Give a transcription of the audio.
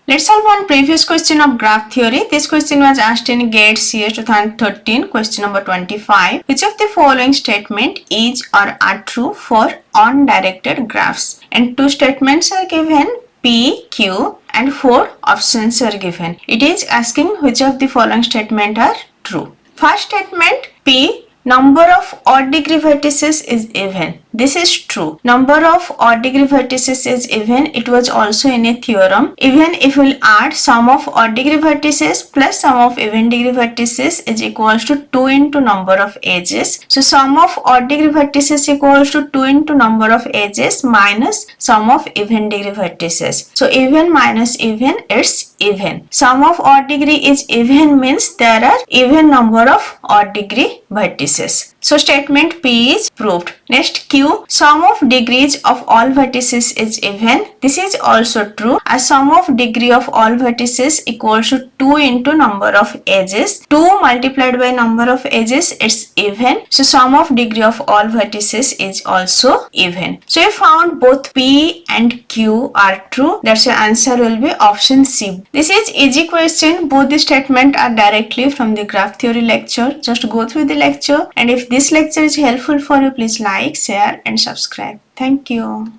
Let's solve one previous question of graph theory. This question was asked in GATE CS 2013, question number 25. Which of the following statement is or are true for undirected graphs? And two statements are given, P, Q, and four options are given. It is asking which of the following statement are true. First statement, P, number of odd degree vertices is even. This is true. Number of odd degree vertices is even. It was also in a theorem. Even if we'll add sum of odd degree vertices plus sum of even degree vertices is equals to 2 into number of edges. So sum of odd degree vertices equals to 2 into number of edges minus sum of even degree vertices. So even minus even, it's even. Sum of odd degree is even means there are even number of odd degree vertices. So statement P is proved. Next Q, sum of degrees of all vertices is even. This is also true, as sum of degree of all vertices equals to 2 into number of edges. 2 multiplied by number of edges, it's even. So sum of degree of all vertices is also even. So we found both P and Q are true. That's your answer will be option C. This is easy question. Both the statements are directly from the graph theory lecture. Just go through the lecture, and if this lecture is helpful for you, please like, share and subscribe. Thank you.